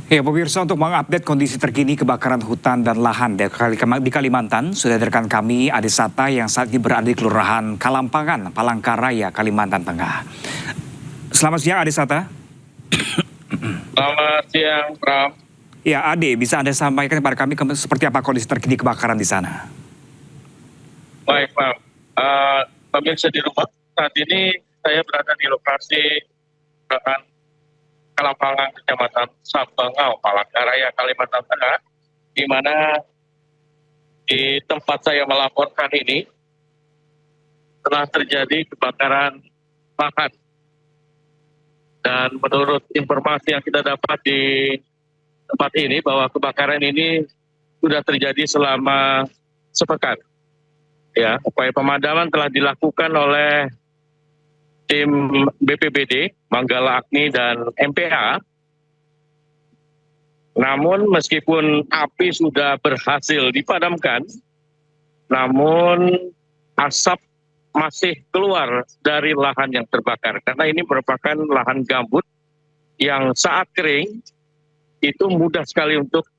Ya, pemirsa, untuk mengupdate kondisi terkini kebakaran hutan dan lahan di Kalimantan, sudah ada rekan kami Ade Sata yang saat ini berada di Kelurahan Kalampangan, Palangkaraya, Kalimantan Tengah. Selamat siang, Ade Sata. Selamat siang, Pram. Ya, Ade, bisa Anda sampaikan kepada kami seperti apa kondisi terkini kebakaran di sana? Baik, Pram. Pemirsa di rumah, saat ini saya berada di lokasi Kelurahan Kalampangan, Kecamatan Sambangau, Palangkaraya, Kalimantan Tengah, di mana di tempat saya melaporkan ini telah terjadi kebakaran lahan. Dan menurut informasi yang kita dapat di tempat ini, bahwa kebakaran ini sudah terjadi selama sepekan. Ya, upaya pemadaman telah dilakukan oleh tim BPBD, Manggala Agni dan MPA. Namun meskipun api sudah berhasil dipadamkan, namun asap masih keluar dari lahan yang terbakar. Karena ini merupakan lahan gambut yang saat kering itu mudah sekali untuk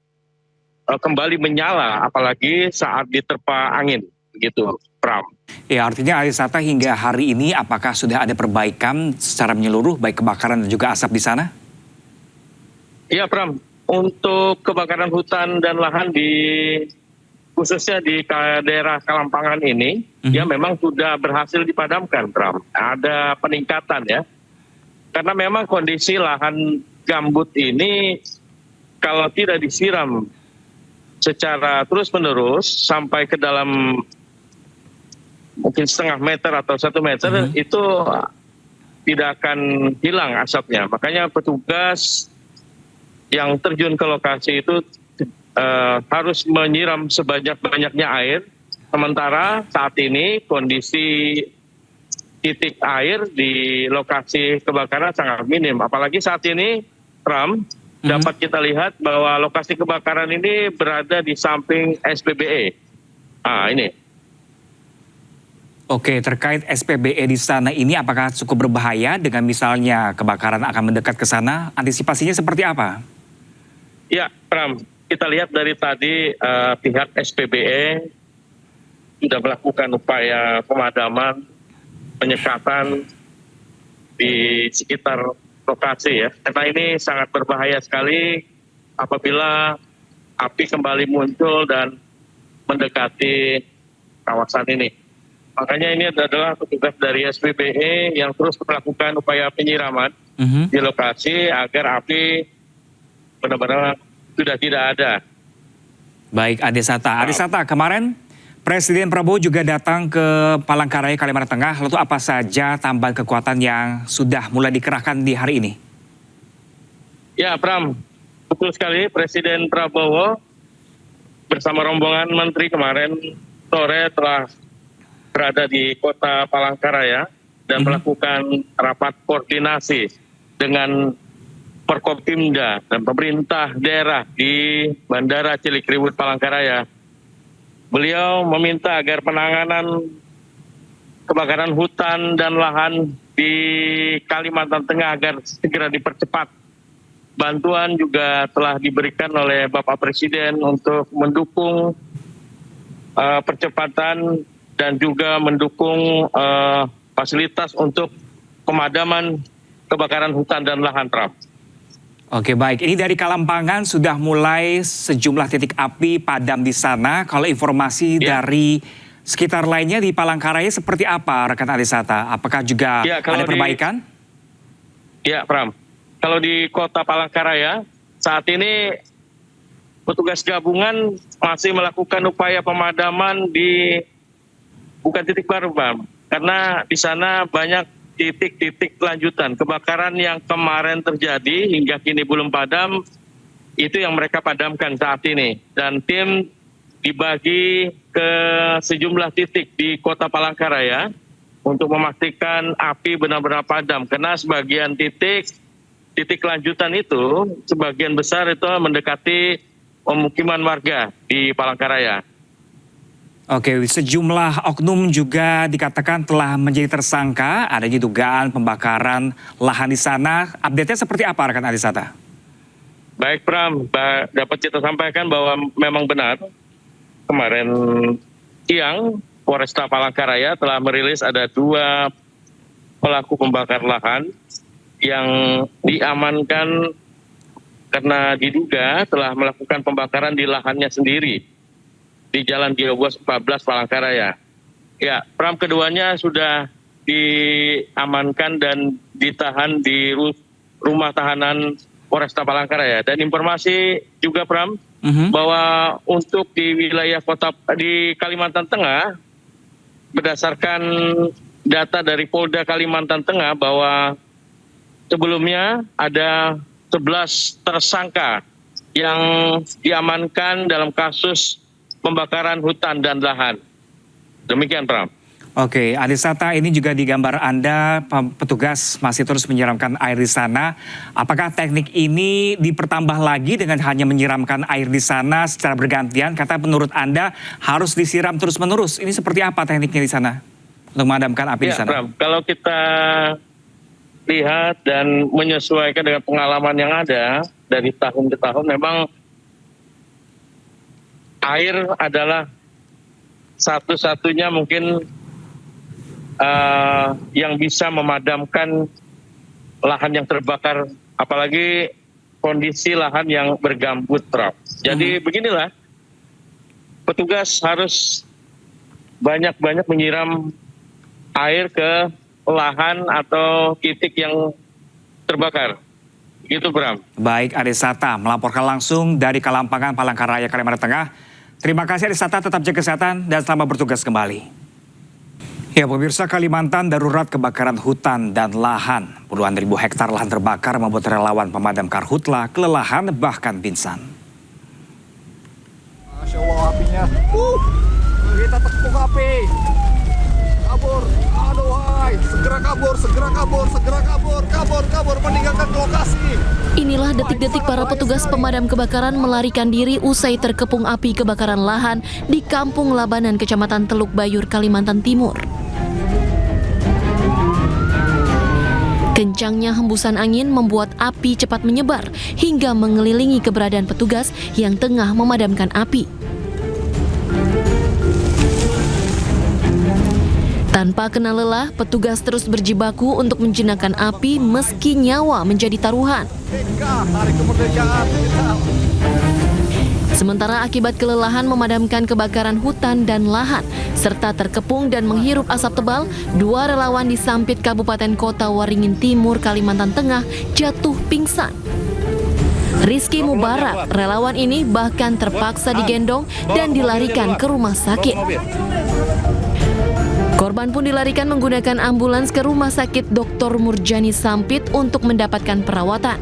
kembali menyala, apalagi saat diterpa angin, begitu, Pram. Ya, artinya Ade Sata hingga hari ini apakah sudah ada perbaikan secara menyeluruh baik kebakaran dan juga asap di sana? Iya, Pram. Untuk kebakaran hutan dan lahan khususnya di daerah Kalampangan ini, ya memang sudah berhasil dipadamkan, Pram. Ada peningkatan ya. Karena memang kondisi lahan gambut ini kalau tidak disiram secara terus-menerus sampai ke dalam mungkin setengah meter atau 1 meter, itu tidak akan hilang asapnya. Makanya petugas yang terjun ke lokasi itu harus menyiram sebanyak-banyaknya air. Sementara saat ini kondisi titik air di lokasi kebakaran sangat minim. Apalagi saat ini, Pram, dapat kita lihat bahwa lokasi kebakaran ini berada di samping SPBE. Ini. Oke, terkait SPBE di sana ini apakah cukup berbahaya dengan misalnya kebakaran akan mendekat ke sana? Antisipasinya seperti apa? Ya, Pram, kita lihat dari tadi pihak SPBE sudah melakukan upaya pemadaman, penyekatan di sekitar lokasi ya. Karena ini sangat berbahaya sekali apabila api kembali muncul dan mendekati kawasan ini. Makanya ini adalah petugas dari SPBE yang terus melakukan upaya penyiraman di lokasi agar api benar-benar sudah tidak ada. Baik, Ade Sata. Ade Sata, kemarin Presiden Prabowo juga datang ke Palangkaraya, Kalimantan Tengah. Lalu apa saja tambahan kekuatan yang sudah mulai dikerahkan di hari ini? Ya, Pram, betul sekali. Presiden Prabowo bersama rombongan menteri kemarin sore telah berada di kota Palangkaraya dan melakukan rapat koordinasi dengan Forkopimda dan pemerintah daerah di Bandara Cilikriwut Palangkaraya. Beliau meminta agar penanganan kebakaran hutan dan lahan di Kalimantan Tengah agar segera dipercepat. Bantuan juga telah diberikan oleh Bapak Presiden untuk mendukung percepatan dan juga mendukung fasilitas untuk pemadaman kebakaran hutan dan lahan, Pram. Oke, baik. Ini dari Kalampangan sudah mulai sejumlah titik api padam di sana. Kalau informasi dari sekitar lainnya di Palangkaraya seperti apa, rekan Ade Sata? Apakah juga ada perbaikan? Ya, Pram. Kalau di kota Palangkaraya, saat ini petugas gabungan masih melakukan upaya pemadaman di bukan titik baru, Pram. Karena di sana banyak titik-titik lanjutan. Kebakaran yang kemarin terjadi hingga kini belum padam, itu yang mereka padamkan saat ini. Dan tim dibagi ke sejumlah titik di kota Palangkaraya untuk memastikan api benar-benar padam. Karena sebagian titik lanjutan itu, sebagian besar itu mendekati pemukiman warga di Palangkaraya. Oke, sejumlah oknum juga dikatakan telah menjadi tersangka. Adanya dugaan pembakaran lahan di sana. Update-nya seperti apa, rekan Ade Sata? Baik Pram, dapat kita sampaikan bahwa memang benar kemarin siang Polresta Palangkaraya telah merilis ada 2 pelaku pembakar lahan yang diamankan karena diduga telah melakukan pembakaran di lahannya sendiri di Jalan Geobos 14 Palangkaraya. Ya, Pram, keduanya sudah diamankan dan ditahan di rumah tahanan Polresta Palangkaraya. Dan informasi juga Pram, bahwa untuk di wilayah di Kalimantan Tengah, berdasarkan data dari Polda Kalimantan Tengah bahwa sebelumnya ada 11 tersangka yang diamankan dalam kasus pembakaran hutan dan lahan. Demikian Pram. Oke, Adisata, ini juga di gambar Anda, petugas masih terus menyiramkan air di sana. Apakah teknik ini dipertambah lagi dengan hanya menyiramkan air di sana secara bergantian? Kata menurut Anda harus disiram terus-menerus. Ini seperti apa tekniknya di sana untuk memadamkan api di sana? Pram, kalau kita lihat dan menyesuaikan dengan pengalaman yang ada dari tahun ke tahun, memang air adalah satu-satunya mungkin yang bisa memadamkan lahan yang terbakar, apalagi kondisi lahan yang bergambut, Prof. Jadi beginilah, petugas harus banyak-banyak menyiram air ke lahan atau titik yang terbakar. Gitu, Bram. Baik, Adisata melaporkan langsung dari Kalampangan, Palangkaraya, Kalimantan Tengah. Terima kasih Adisata, tetap jaga kesehatan dan selamat bertugas kembali. Ya pemirsa, Kalimantan darurat kebakaran hutan dan lahan. Puluhan ribu hektar lahan terbakar membuat relawan pemadam karhutla kelelahan bahkan pingsan. Masya Allah apinya. Kita tepuk api. Kabur. Aduh hai. Segera kabur, segera kabur, segera kabur. Kabur, meninggalkan lokasi. Inilah detik-detik para petugas pemadam kebakaran melarikan diri usai terkepung api kebakaran lahan di Kampung Labanan, Kecamatan Teluk Bayur, Kalimantan Timur. Kencangnya hembusan angin membuat api cepat menyebar hingga mengelilingi keberadaan petugas yang tengah memadamkan api. Tanpa kenal lelah, petugas terus berjibaku untuk menjinakkan api meski nyawa menjadi taruhan. Hari kemerdekaan kita. Sementara akibat kelelahan memadamkan kebakaran hutan dan lahan, serta terkepung dan menghirup asap tebal, 2 relawan di Sampit Kabupaten Kota Waringin Timur, Kalimantan Tengah jatuh pingsan. Rizky Mubarak, relawan ini bahkan terpaksa digendong dan dilarikan ke rumah sakit. Korban pun dilarikan menggunakan ambulans ke Rumah Sakit Dr. Murjani Sampit untuk mendapatkan perawatan.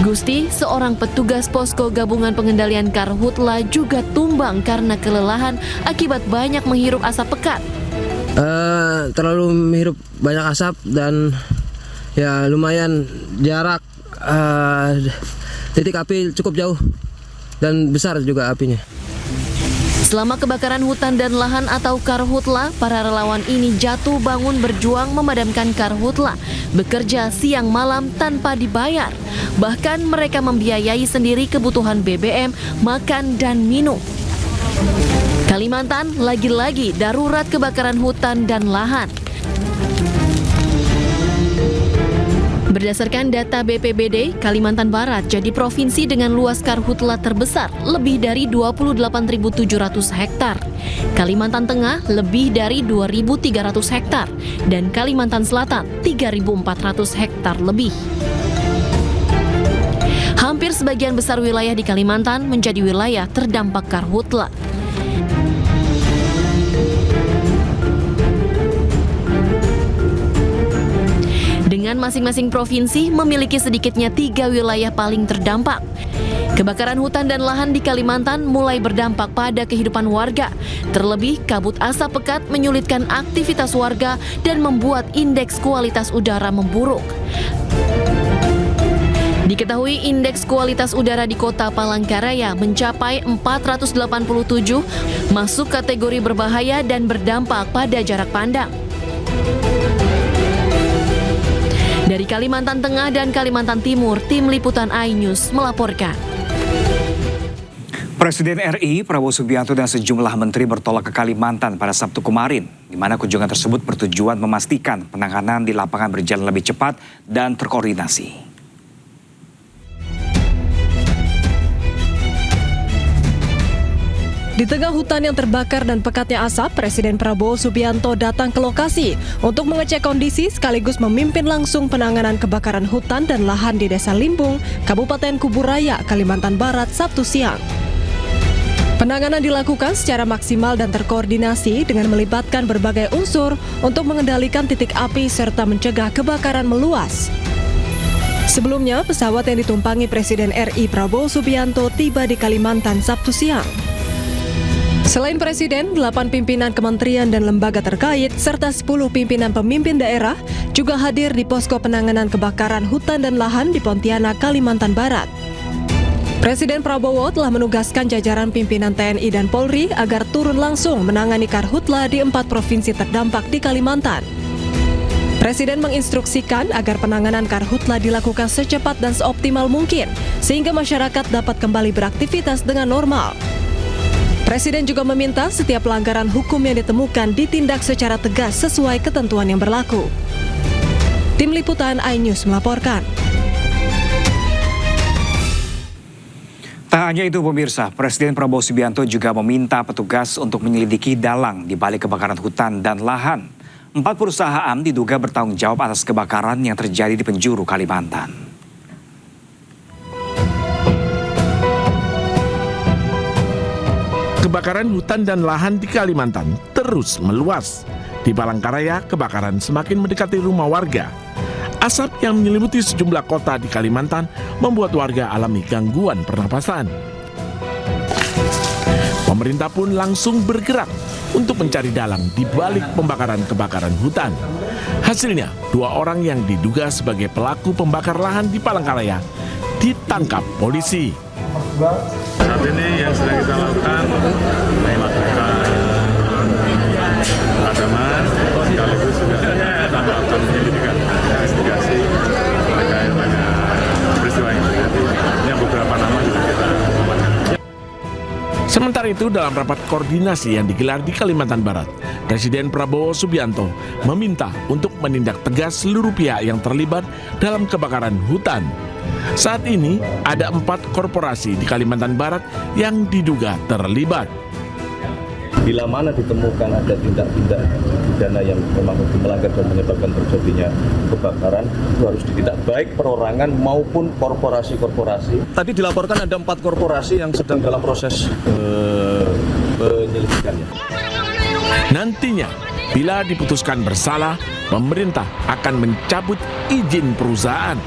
Gusti, seorang petugas posko gabungan pengendalian karhutla, juga tumbang karena kelelahan akibat banyak menghirup asap pekat. Terlalu menghirup banyak asap dan ya lumayan jarak titik api cukup jauh dan besar juga apinya. Selama kebakaran hutan dan lahan atau karhutla, para relawan ini jatuh bangun berjuang memadamkan karhutla, bekerja siang malam tanpa dibayar. Bahkan mereka membiayai sendiri kebutuhan BBM, makan dan minum. Kalimantan lagi-lagi darurat kebakaran hutan dan lahan. Berdasarkan data BPBD, Kalimantan Barat jadi provinsi dengan luas karhutla terbesar, lebih dari 28.700 hektar. Kalimantan Tengah lebih dari 2.300 hektar dan Kalimantan Selatan 3.400 hektar lebih. Hampir sebagian besar wilayah di Kalimantan menjadi wilayah terdampak karhutla. Dengan masing-masing provinsi memiliki sedikitnya 3 wilayah paling terdampak. Kebakaran hutan dan lahan di Kalimantan mulai berdampak pada kehidupan warga. Terlebih, kabut asap pekat menyulitkan aktivitas warga dan membuat indeks kualitas udara memburuk. Diketahui indeks kualitas udara di Kota Palangkaraya mencapai 487, masuk kategori berbahaya dan berdampak pada jarak pandang. Dari Kalimantan Tengah dan Kalimantan Timur, Tim Liputan iNews melaporkan. Presiden RI Prabowo Subianto dan sejumlah menteri bertolak ke Kalimantan pada Sabtu kemarin, di mana kunjungan tersebut bertujuan memastikan penanganan di lapangan berjalan lebih cepat dan terkoordinasi. Di tengah hutan yang terbakar dan pekatnya asap, Presiden Prabowo Subianto datang ke lokasi untuk mengecek kondisi sekaligus memimpin langsung penanganan kebakaran hutan dan lahan di Desa Limbung, Kabupaten Kuburaya, Kalimantan Barat, Sabtu siang. Penanganan dilakukan secara maksimal dan terkoordinasi dengan melibatkan berbagai unsur untuk mengendalikan titik api serta mencegah kebakaran meluas. Sebelumnya, pesawat yang ditumpangi Presiden RI Prabowo Subianto tiba di Kalimantan Sabtu siang. Selain Presiden, 8 pimpinan kementerian dan lembaga terkait, serta 10 pimpinan pemimpin daerah juga hadir di posko penanganan kebakaran hutan dan lahan di Pontianak, Kalimantan Barat. Presiden Prabowo telah menugaskan jajaran pimpinan TNI dan Polri agar turun langsung menangani karhutla di 4 provinsi terdampak di Kalimantan. Presiden menginstruksikan agar penanganan karhutla dilakukan secepat dan seoptimal mungkin, sehingga masyarakat dapat kembali beraktivitas dengan normal. Presiden juga meminta setiap pelanggaran hukum yang ditemukan ditindak secara tegas sesuai ketentuan yang berlaku. Tim Liputan iNews melaporkan. Tak hanya itu pemirsa, Presiden Prabowo Subianto juga meminta petugas untuk menyelidiki dalang di balik kebakaran hutan dan lahan. 4 perusahaan diduga bertanggung jawab atas kebakaran yang terjadi di penjuru Kalimantan. Kebakaran hutan dan lahan di Kalimantan terus meluas. Di Palangkaraya, kebakaran semakin mendekati rumah warga. Asap yang menyelimuti sejumlah kota di Kalimantan membuat warga alami gangguan pernapasan. Pemerintah pun langsung bergerak untuk mencari dalang di balik pembakaran kebakaran hutan. Hasilnya, 2 orang yang diduga sebagai pelaku pembakar lahan di Palangkaraya ditangkap polisi. Saat ini yang sedang kita lakukan melakukan pemadaman sekaligus juga melakukan penyelidikan investigasi terkait dengan peristiwa ini. Ini beberapa nama juga kita amankan. Sementara itu, dalam rapat koordinasi yang digelar di Kalimantan Barat, Presiden Prabowo Subianto meminta untuk menindak tegas seluruh pihak yang terlibat dalam kebakaran hutan. Saat ini ada 4 korporasi di Kalimantan Barat yang diduga terlibat. Bila mana ditemukan ada tindak-tindak pidana yang memang melanggar dan menyebabkan terjadinya kebakaran, itu harus ditindak baik perorangan maupun korporasi-korporasi. Tadi dilaporkan ada 4 korporasi yang sedang dalam proses penyelidikannya. Nantinya, bila diputuskan bersalah, pemerintah akan mencabut izin perusahaan.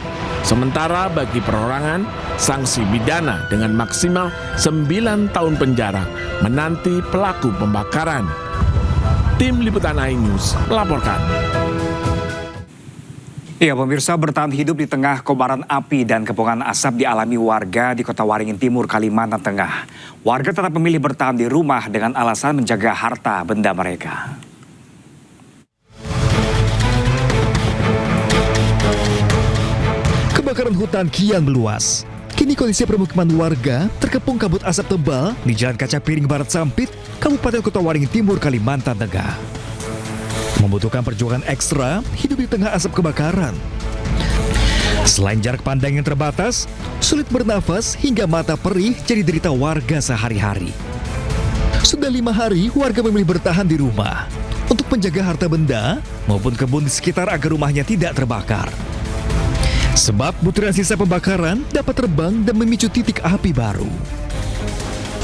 Sementara bagi perorangan, sanksi pidana dengan maksimal 9 tahun penjara menanti pelaku pembakaran. Tim Liputan iNews melaporkan. Ya, pemirsa, bertahan hidup di tengah kobaran api dan kepungan asap dialami warga di Kota Waringin Timur, Kalimantan Tengah. Warga tetap memilih bertahan di rumah dengan alasan menjaga harta benda mereka. Kebakaran hutan kian meluas. Kini kondisi permukiman warga terkepung kabut asap tebal di Jalan Kaca Piring Barat Sampit, Kabupaten Kota Waringin Timur, Kalimantan Tengah. Membutuhkan perjuangan ekstra hidup di tengah asap kebakaran. Selain jarak pandang yang terbatas, sulit bernafas hingga mata perih jadi derita warga sehari-hari. Sudah 5 hari warga memilih bertahan di rumah untuk menjaga harta benda maupun kebun di sekitar agar rumahnya tidak terbakar. Sebab butiran sisa pembakaran dapat terbang dan memicu titik api baru.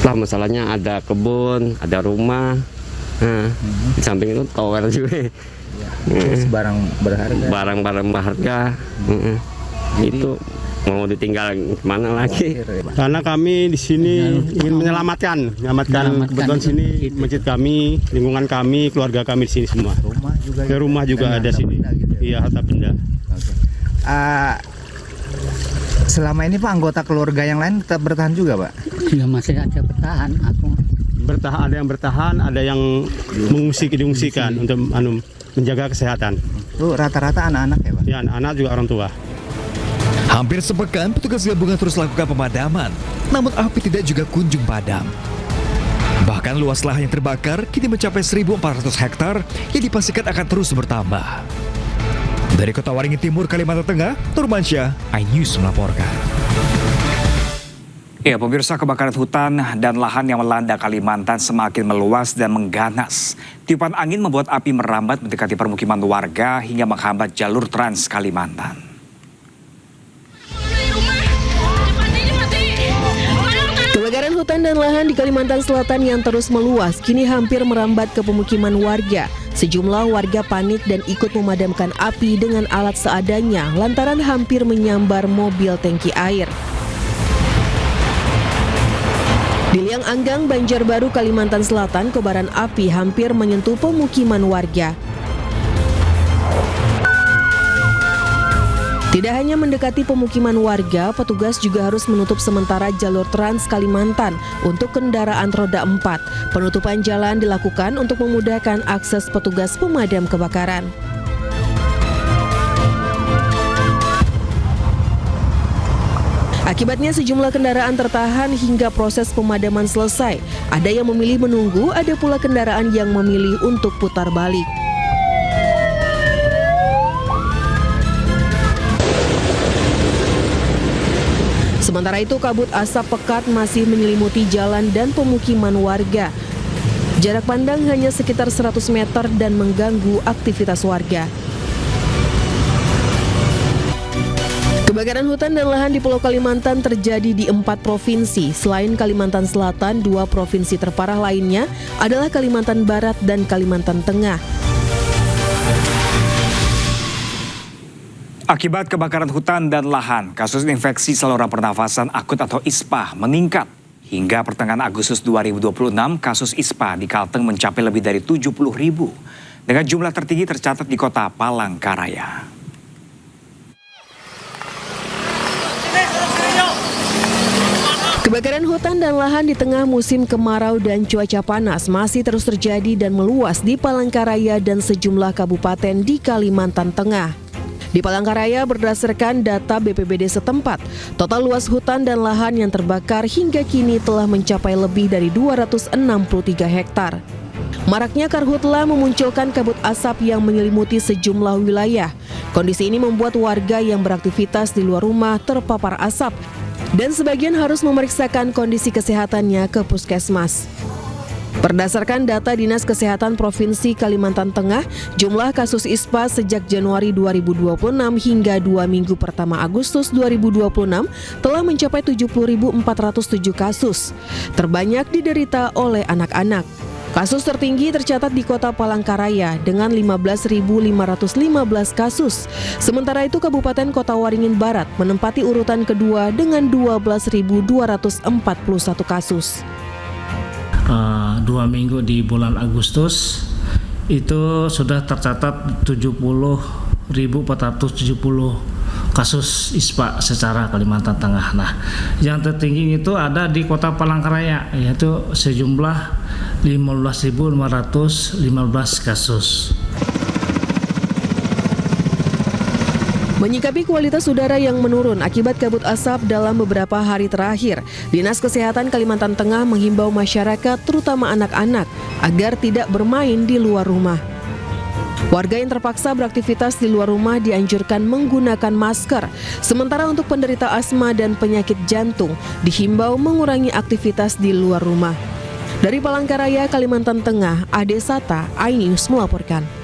Lah masalahnya ada kebun, ada rumah, di samping itu tower juga. Terus barang berharga. Barang-barang berharga, itu mau ditinggal kemana lagi? Karena kami di sini ingin menyelamatkan kebetulan sini masjid kami, lingkungan kami, keluarga kami di sini semua. Rumah juga ada sini. Iya, harta benda. Selama ini Pak, anggota keluarga yang lain tetap bertahan juga Pak? Ya masih ada bertahan. Ada yang bertahan, ada yang diungsikan untuk menjaga kesehatan. Itu rata-rata anak-anak ya Pak? Ya, anak-anak juga orang tua. Hampir sepekan petugas gabungan terus lakukan pemadaman, namun api tidak juga kunjung padam. Bahkan luas lahan yang terbakar kini mencapai 1.400 hektar yang dipastikan akan terus bertambah. Dari Kota Waringin Timur, Kalimantan Tengah, Nurmansyah, iNews melaporkan. Ya, pemirsa, kebakaran hutan dan lahan yang melanda Kalimantan semakin meluas dan mengganas. Tiupan angin membuat api merambat mendekati permukiman warga hingga menghambat jalur Trans Kalimantan. Kebakaran hutan dan lahan di Kalimantan Selatan yang terus meluas kini hampir merambat ke pemukiman warga. Sejumlah warga panik dan ikut memadamkan api dengan alat seadanya lantaran hampir menyambar mobil tangki air. Di Liang Anggang, Banjarbaru, Kalimantan Selatan, kobaran api hampir menyentuh pemukiman warga. Tidak hanya mendekati pemukiman warga, petugas juga harus menutup sementara jalur Trans Kalimantan untuk kendaraan roda 4. Penutupan jalan dilakukan untuk memudahkan akses petugas pemadam kebakaran. Akibatnya sejumlah kendaraan tertahan hingga proses pemadaman selesai. Ada yang memilih menunggu, ada pula kendaraan yang memilih untuk putar balik. Sementara itu, kabut asap pekat masih menyelimuti jalan dan pemukiman warga. Jarak pandang hanya sekitar 100 meter dan mengganggu aktivitas warga. Kebakaran hutan dan lahan di Pulau Kalimantan terjadi di 4 provinsi. Selain Kalimantan Selatan, 2 provinsi terparah lainnya adalah Kalimantan Barat dan Kalimantan Tengah. Akibat kebakaran hutan dan lahan, kasus infeksi saluran pernafasan akut atau ISPA meningkat. Hingga pertengahan Agustus 2026, kasus ISPA di Kalteng mencapai lebih dari 70.000. Dengan jumlah tertinggi tercatat di kota Palangkaraya. Kebakaran hutan dan lahan di tengah musim kemarau dan cuaca panas masih terus terjadi dan meluas di Palangkaraya dan sejumlah kabupaten di Kalimantan Tengah. Di Palangkaraya, berdasarkan data BPBD setempat, total luas hutan dan lahan yang terbakar hingga kini telah mencapai lebih dari 263 hektar. Maraknya karhutla memunculkan kabut asap yang menyelimuti sejumlah wilayah. Kondisi ini membuat warga yang beraktivitas di luar rumah terpapar asap dan sebagian harus memeriksakan kondisi kesehatannya ke puskesmas. Berdasarkan data Dinas Kesehatan Provinsi Kalimantan Tengah, jumlah kasus ISPA sejak Januari 2026 hingga 2 minggu pertama Agustus 2026 telah mencapai 70.407 kasus. Terbanyak diderita oleh anak-anak. Kasus tertinggi tercatat di Kota Palangkaraya dengan 15.515 kasus. Sementara itu Kabupaten Kota Waringin Barat menempati urutan kedua dengan 12.241 kasus. 2 minggu di bulan Agustus itu sudah tercatat 70.470 kasus ISPA secara Kalimantan Tengah. Nah, yang tertinggi itu ada di Kota Palangkaraya, yaitu sejumlah 15.515 kasus. Menyikapi kualitas udara yang menurun akibat kabut asap dalam beberapa hari terakhir, Dinas Kesehatan Kalimantan Tengah menghimbau masyarakat, terutama anak-anak, agar tidak bermain di luar rumah. Warga yang terpaksa beraktivitas di luar rumah dianjurkan menggunakan masker. Sementara untuk penderita asma dan penyakit jantung, dihimbau mengurangi aktivitas di luar rumah. Dari Palangkaraya, Kalimantan Tengah, Ade Sata, iNews melaporkan.